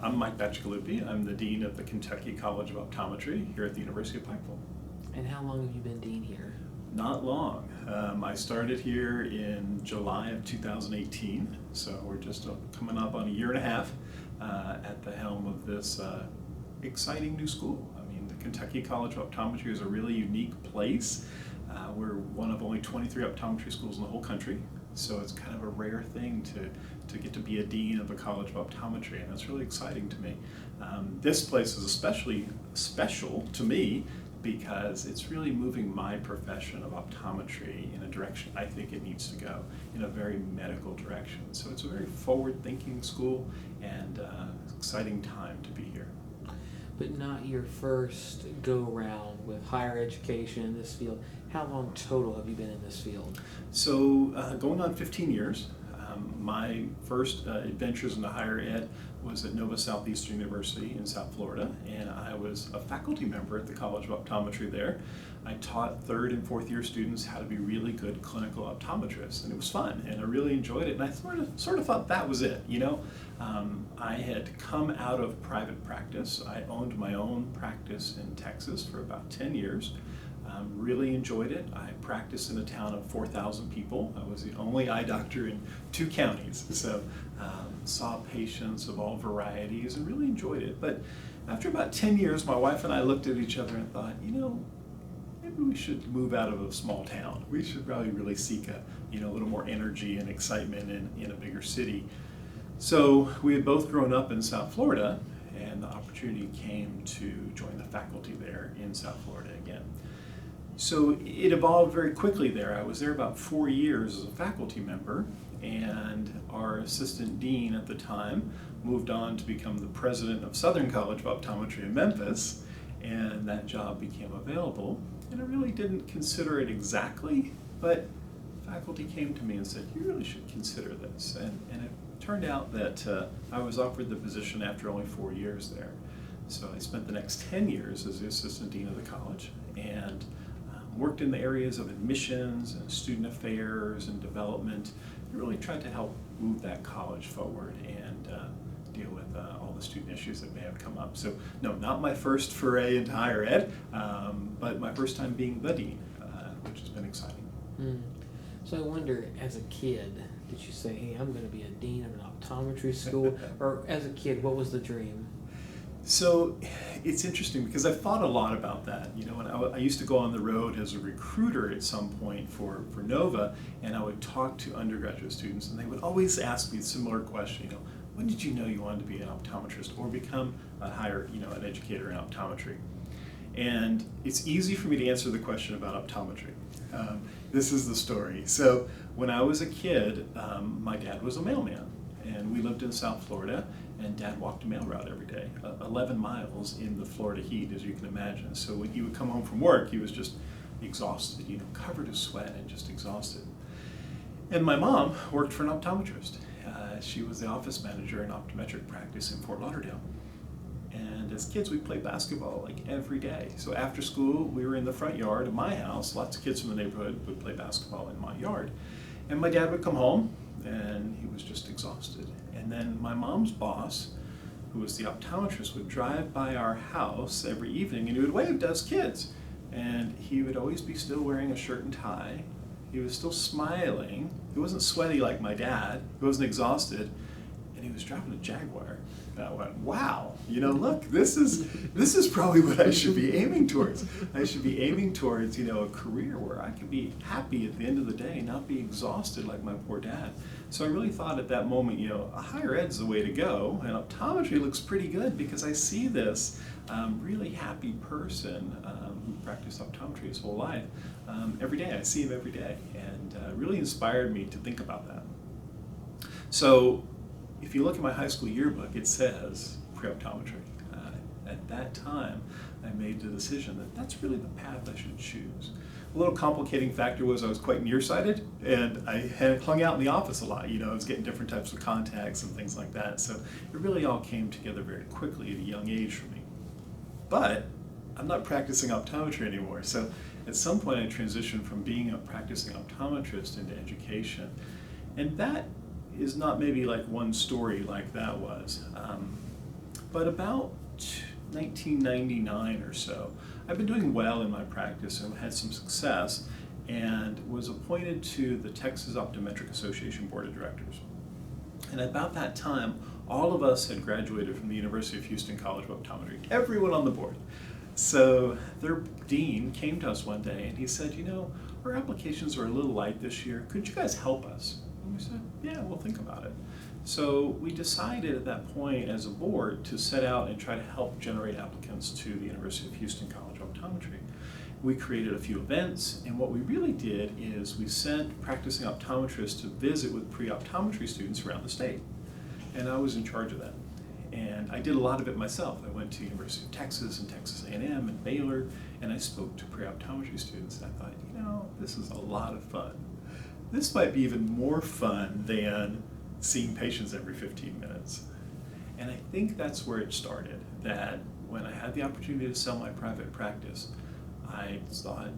I'm Mike Bacigalupi. I'm the Dean of the Kentucky College of Optometry here at the University of Pikeville. And how long have you been Dean here? Not long. I started here in July of 2018, so we're just coming up on a year and a half at the helm of this exciting new school. I mean, the Kentucky College of Optometry is a really unique place. We're one of only 23 optometry schools in the whole country, so it's kind of a rare thing to get to be a dean of the College of Optometry, and that's really exciting to me. This place is especially special to me because it's really moving my profession of optometry in a direction I think it needs to go, in a very medical direction. So it's a very forward-thinking school and exciting time to be here. But not your first go-around with higher education in this field. How long total have you been in this field? So going on 15 years. My first adventures into higher ed was at Nova Southeastern University in South Florida, and I was a faculty member at the College of Optometry there. I taught third and fourth year students how to be really good clinical optometrists, and it was fun, and I really enjoyed it, and I sort of thought that was it, you know. I had come out of private practice. I owned my own practice in Texas for about 10 years. Really enjoyed it. I practiced in a town of 4,000 people. I was the only eye doctor in 2 counties, so saw patients of all varieties and really enjoyed it. But after about 10 years, my wife and I looked at each other and thought, you know, maybe we should move out of a small town. We should probably really seek a little more energy and excitement in a bigger city. So we had both grown up in South Florida, and the opportunity came to join the faculty there in South Florida again. So it evolved very quickly there. I was there about 4 years as a faculty member, and our assistant dean at the time moved on to become the president of Southern College of Optometry in Memphis, and that job became available. And I really didn't consider it exactly, but faculty came to me and said, you really should consider this. And it turned out that I was offered the position after only 4 years there. So I spent the next 10 years as the assistant dean of the college, and worked in the areas of admissions and student affairs and development. I really tried to help move that college forward and deal with all the student issues that may have come up. So no, not my first foray into higher ed, but my first time being the dean, which has been exciting. So I wonder, as a kid, did you say, hey, I'm going to be a dean of an optometry school? Or as a kid, what was the dream? So it's interesting because I've thought a lot about that. You know, when I used to go on the road as a recruiter at some point for Nova, and I would talk to undergraduate students, and they would always ask me a similar question, you know, when did you know you wanted to be an optometrist or become an educator in optometry? And it's easy for me to answer the question about optometry. This is the story. So when I was a kid, my dad was a mailman, and we lived in South Florida, and Dad walked a mail route every day, 11 miles in the Florida heat, as you can imagine. So when he would come home from work, he was just exhausted, you know, covered in sweat and just exhausted. And my mom worked for an optometrist. She was the office manager in optometric practice in Fort Lauderdale. And as kids, we played basketball like every day. So after school, we were in the front yard of my house. Lots of kids from the neighborhood would play basketball in my yard. And my dad would come home, and he was just exhausted. And then my mom's boss, who was the optometrist, would drive by our house every evening, and he would wave to us kids. And he would always be still wearing a shirt and tie. He was still smiling. He wasn't sweaty like my dad. He wasn't exhausted. And he was driving a Jaguar. And I went, wow, you know, look, this is probably what I should be aiming towards. I should be aiming towards, you know, a career where I could be happy at the end of the day, not be exhausted like my poor dad. So I really thought at that moment, you know, a higher ed's the way to go, and optometry looks pretty good because I see this really happy person who practiced optometry his whole life every day. I see him every day, and really inspired me to think about that. So if you look at my high school yearbook, it says pre-optometry. At that time, I made the decision that that's really the path I should choose. A little complicating factor was I was quite nearsighted, and I had hung out in the office a lot. You know, I was getting different types of contacts and things like that. So it really all came together very quickly at a young age for me. But I'm not practicing optometry anymore. So at some point I transitioned from being a practicing optometrist into education. And that is not maybe like one story like that was. But about 1999 or so, I've been doing well in my practice and had some success, and was appointed to the Texas Optometric Association Board of Directors. And about that time, all of us had graduated from the University of Houston College of Optometry, everyone on the board. So their dean came to us one day and he said, you know, our applications are a little light this year. Could you guys help us? And we said, yeah, we'll think about it. So we decided at that point as a board to set out and try to help generate applicants to the University of Houston College of Optometry. We created a few events, and what we really did is we sent practicing optometrists to visit with pre-optometry students around the state. And I was in charge of that. And I did a lot of it myself. I went to University of Texas and Texas A&M and Baylor, and I spoke to pre-optometry students. And I thought, you know, this is a lot of fun. This might be even more fun than seeing patients every 15 minutes. And I think that's where it started, that when I had the opportunity to sell my private practice, I thought,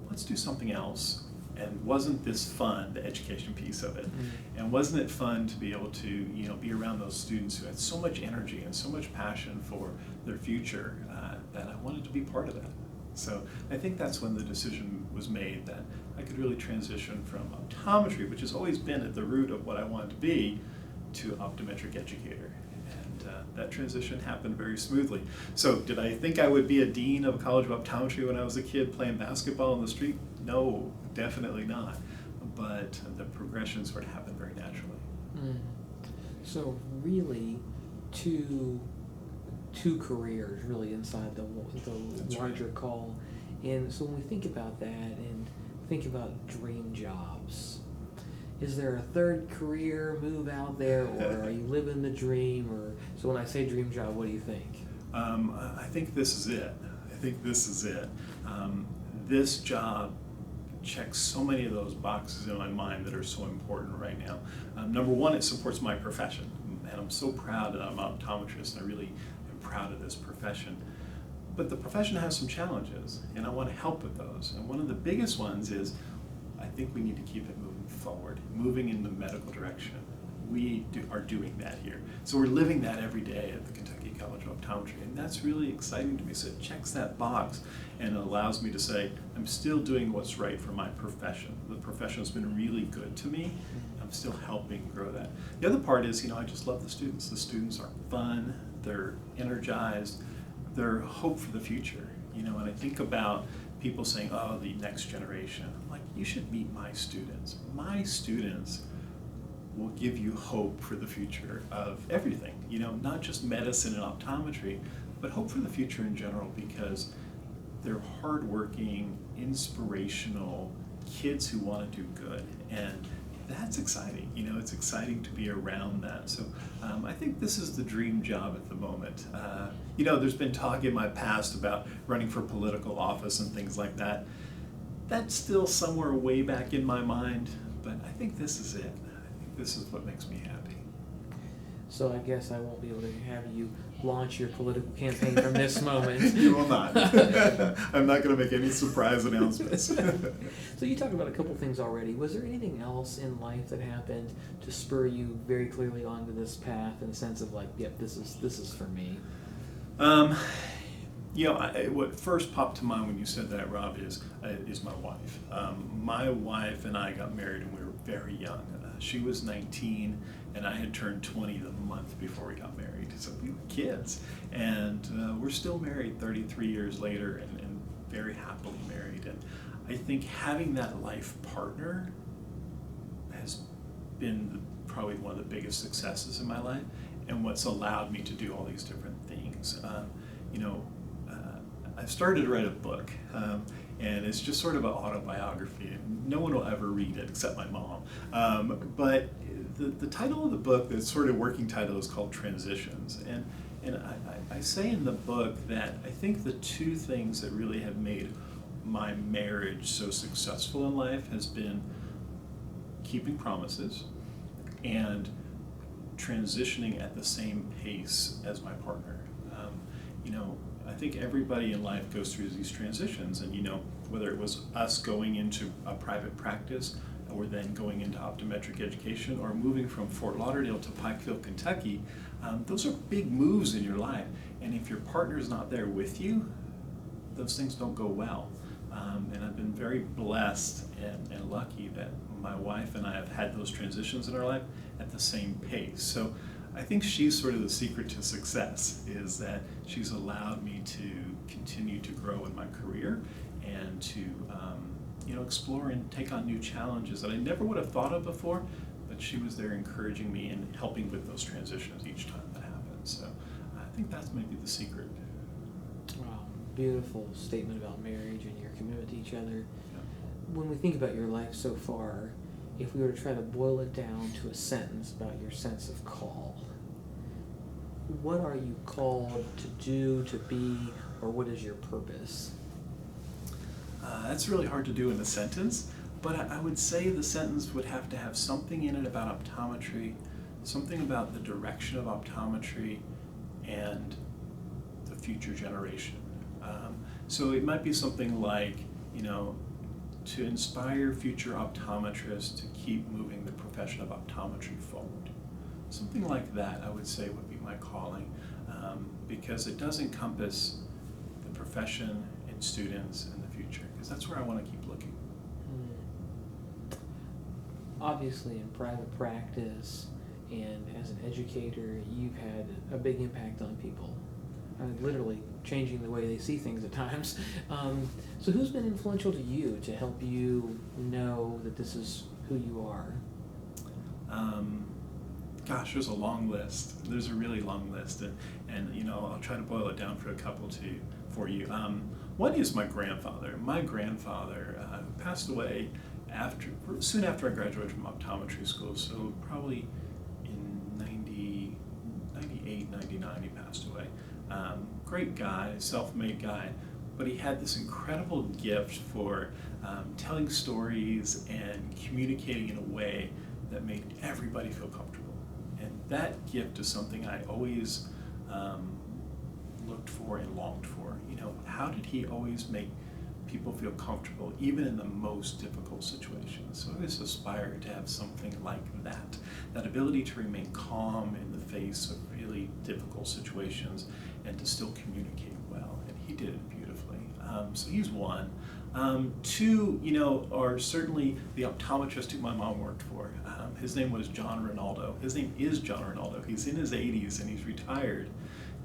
let's do something else. And wasn't this fun, the education piece of it? Mm-hmm. And wasn't it fun to be able to, you know, be around those students who had so much energy and so much passion for their future that I wanted to be part of that. So I think that's when the decision was made that I could really transition from optometry, which has always been at the root of what I wanted to be, to optometric educator. And that transition happened very smoothly. So did I think I would be a dean of a college of optometry when I was a kid playing basketball on the street? No, definitely not. But the progression sort of happened very naturally. So really, two careers really inside the larger right. call. And so when we think about that and think about dream jobs, is there a third career move out there, or are you living the dream? Or so when I say dream job, what do you think? I think this is it. This job checks so many of those boxes in my mind that are so important right now. Number one, it supports my profession, and I'm so proud that I'm an optometrist. I really am proud of this profession. But the profession has some challenges, and I want to help with those. And one of the biggest ones is I think we need to keep it moving forward, moving in the medical direction. We are doing that here. So we're living that every day at the Kentucky College of Optometry, and that's really exciting to me. So it checks that box, and it allows me to say, I'm still doing what's right for my profession. The profession has been really good to me. I'm still helping grow that. The other part is, you know, I just love the students. The students are fun, they're energized, they're hope for the future. You know, when I think about people saying, oh, the next generation, I'm like, you should meet my students. My students will give you hope for the future of everything, you know, not just medicine and optometry, but hope for the future in general, because they're hardworking, inspirational kids who want to do good. And that's exciting, you know, it's exciting to be around that. So I think this is the dream job at the moment. You know, there's been talk in my past about running for political office and things like that. That's still somewhere way back in my mind, but I think this is it. This is what makes me happy. So I guess I won't be able to have you launch your political campaign from this moment. You will not. I'm not going to make any surprise announcements. So you talked about a couple things already. Was there anything else in life that happened to spur you very clearly onto this path in the sense of like, yep, this is for me? You know, what first popped to mind when you said that, Rob, is my wife. My wife and I got married when we were very young. She was 19, and I had turned 20 the month before we got married. So we were kids, and we're still married 33 years later, and very happily married. And I think having that life partner has been probably one of the biggest successes in my life, and what's allowed me to do all these different things. You know, I started to write a book, and it's just sort of an autobiography. No one will ever read it except my mom. But the title of the book, the sort of working title, is called Transitions. And I say in the book that I think the two things that really have made my marriage so successful in life has been keeping promises and transitioning at the same pace as my partner. You know, I think everybody in life goes through these transitions, and you know, whether it was us going into a private practice, or then going into optometric education, or moving from Fort Lauderdale to Pikeville, Kentucky, those are big moves in your life. And if your partner's not there with you, those things don't go well. And I've been very blessed and lucky that my wife and I have had those transitions in our life at the same pace. So I think she's sort of the secret to success, is that she's allowed me to continue to grow in my career and to explore and take on new challenges that I never would have thought of before, but she was there encouraging me and helping with those transitions each time that happened. So I think that's maybe the secret. Wow, beautiful statement about marriage and your commitment to each other. Yeah. When we think about your life so far, if we were to try to boil it down to a sentence about your sense of call, what are you called to do, to be, or what is your purpose? That's really hard to do in a sentence, but I would say the sentence would have to have something in it about optometry, something about the direction of optometry and the future generation. So it might be something like, to inspire future optometrists to keep moving the profession of optometry forward. Something like that, I would say, would be my calling, because it does encompass the profession and students and the future, because that's where I want to keep looking. Obviously, in private practice and as an educator, you've had a big impact on people, literally changing the way they see things at times. So who's been influential to you to help you know that this is who you are? Gosh, there's a long list. There's a really long list, and I'll try to boil it down for a couple for you. One is my grandfather. My grandfather passed away soon after I graduated from optometry school, so probably in 98, 99 he passed away. Great guy, self-made guy, but he had this incredible gift for telling stories and communicating in a way that made everybody feel comfortable. And that gift is something I always looked for and longed for. How did he always make people feel comfortable, even in the most difficult situations? So I always aspired to have something like that ability to remain calm in the face of really difficult situations and to still communicate well, and he did it beautifully. So he's one. Two, are certainly the optometrist who my mom worked for. His name was John Rinaldo. His name is John Rinaldo. He's in his 80s and he's retired.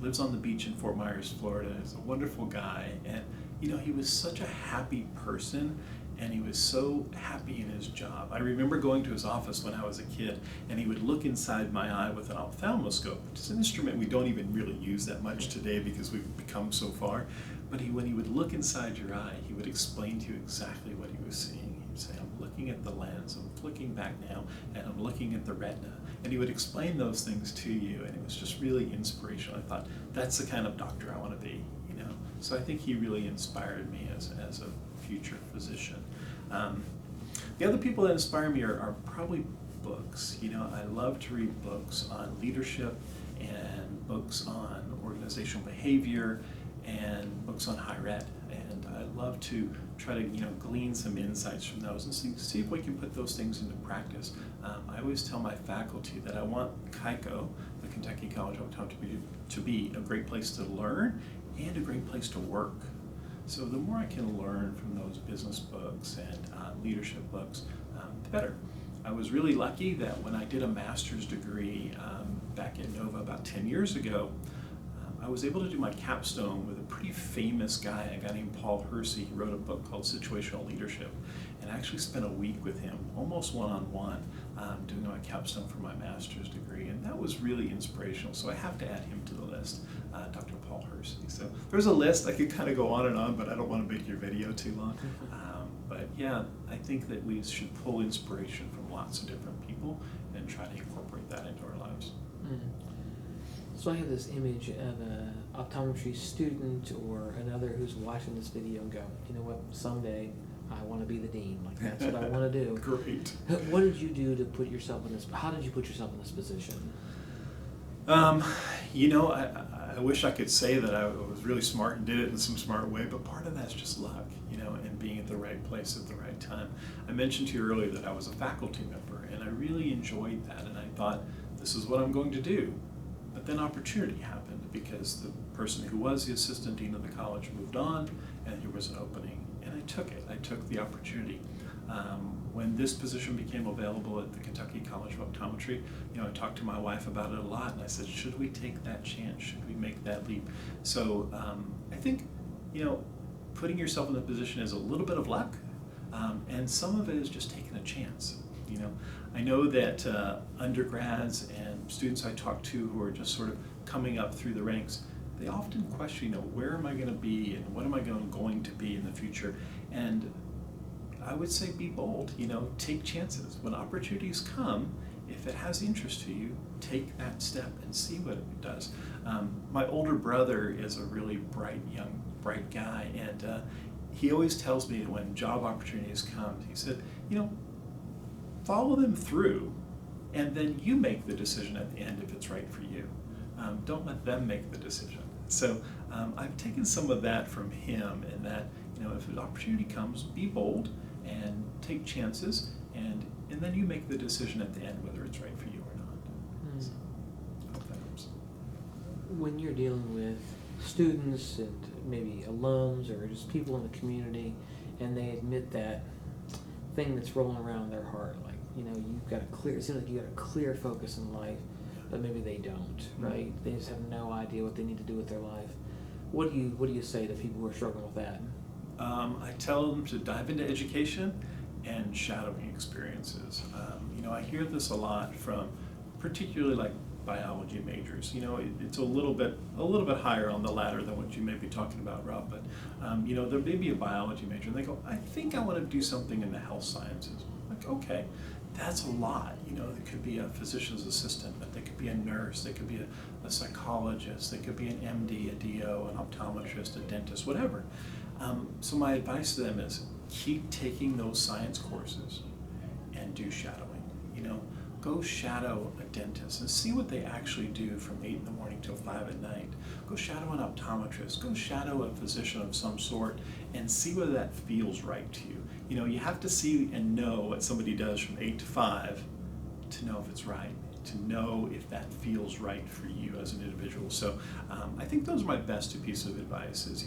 Lives on the beach in Fort Myers, Florida. He's a wonderful guy, and he was such a happy person, and he was so happy in his job. I remember going to his office when I was a kid, and he would look inside my eye with an ophthalmoscope, which is an instrument we don't even really use that much today because we've become so far. But when he would look inside your eye, he would explain to you exactly what he was seeing. He would say, "I'm looking at the lens, I'm flicking back now, and I'm looking at the retina." And he would explain those things to you, and it was just really inspirational. I thought, that's the kind of doctor I want to be, So I think he really inspired me as a future physician. The other people that inspire me are probably books. I love to read books on leadership and books on organizational behavior and books on higher ed. And I love to try to glean some insights from those and see if we can put those things into practice. I always tell my faculty that I want KICO, the Kentucky College of Optometry, to be a great place to learn and a great place to work. So the more I can learn from those business books and leadership books, the better. I was really lucky that when I did a master's degree back at Nova about 10 years ago, I was able to do my capstone with a pretty famous guy, a guy named Paul Hersey. He wrote a book called Situational Leadership, and I actually spent a week with him, almost one-on-one, doing my capstone for my master's degree, and that was really inspirational. So I have to add him to the list, Dr. Paul Hersey. So there's a list. I could kind of go on and on, but I don't want to make your video too long. But yeah, I think that we should pull inspiration from lots of different people and try to incorporate that into our lives. So I have this image of an optometry student or another who's watching this video and go, you know what, someday I want to be the dean. Like, that's what I want to do. Great. What did you do to put yourself in this, how did you put yourself in this position? I I wish I could say that I was really smart and did it in some smart way, but part of that's just luck, and being at the right place at the right time. I mentioned to you earlier that I was a faculty member, and I really enjoyed that, and I thought, this is what I'm going to do. But then opportunity happened because the person who was the assistant dean of the college moved on, and there was an opening, and I took it. I took the opportunity. When this position became available at the Kentucky College of Optometry, I talked to my wife about it a lot, and I said, should we take that chance? Should we make that leap? So I think, putting yourself in the position is a little bit of luck, and some of it is just taking a chance. I know that undergrads and students I talk to who are just sort of coming up through the ranks, they often question, where am I going to be and what am I going to be in the future? And I would say be bold, take chances. When opportunities come, if it has interest to you, take that step and see what it does. My older brother is a really bright guy, and he always tells me when job opportunities come, he said, follow them through, and then you make the decision at the end if it's right for you. Don't let them make the decision. So I've taken some of that from him, and that, if an opportunity comes, be bold and take chances, and then you make the decision at the end whether it's right for you or not. So, I hope that helps. When you're dealing with students and maybe alums or just people in the community, and they admit that thing that's rolling around their heart, like, you've got it seems like you got a clear focus in life, but maybe they don't, right? They just have no idea what they need to do with their life. What do you say to people who are struggling with that? I tell them to dive into education and shadowing experiences. I hear this a lot from particularly like biology majors. It's a little bit higher on the ladder than what you may be talking about, Rob, but there may be a biology major and they go, I think I want to do something in the health sciences. Like, okay, that's a lot. There could be a physician's assistant, but they could be a nurse, they could be a psychologist, they could be an MD, a DO, an optometrist, a dentist, whatever. So my advice to them is keep taking those science courses and do shadowing. Go shadow a dentist and see what they actually do from 8 in the morning till 5 at night. Go shadow an optometrist. Go shadow a physician of some sort and see whether that feels right to you. You have to see and know what somebody does from 8 to 5 to know if it's right, to know if that feels right for you as an individual. So I think those are my best two pieces of advice is,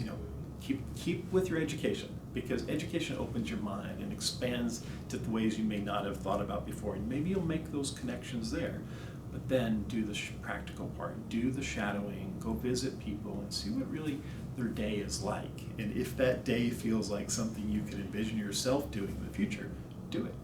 keep with your education, because education opens your mind and expands to the ways you may not have thought about before, and maybe you'll make those connections there. But then do the practical part, do the shadowing, go visit people and see what really their day is like. And if that day feels like something you can envision yourself doing in the future, do it.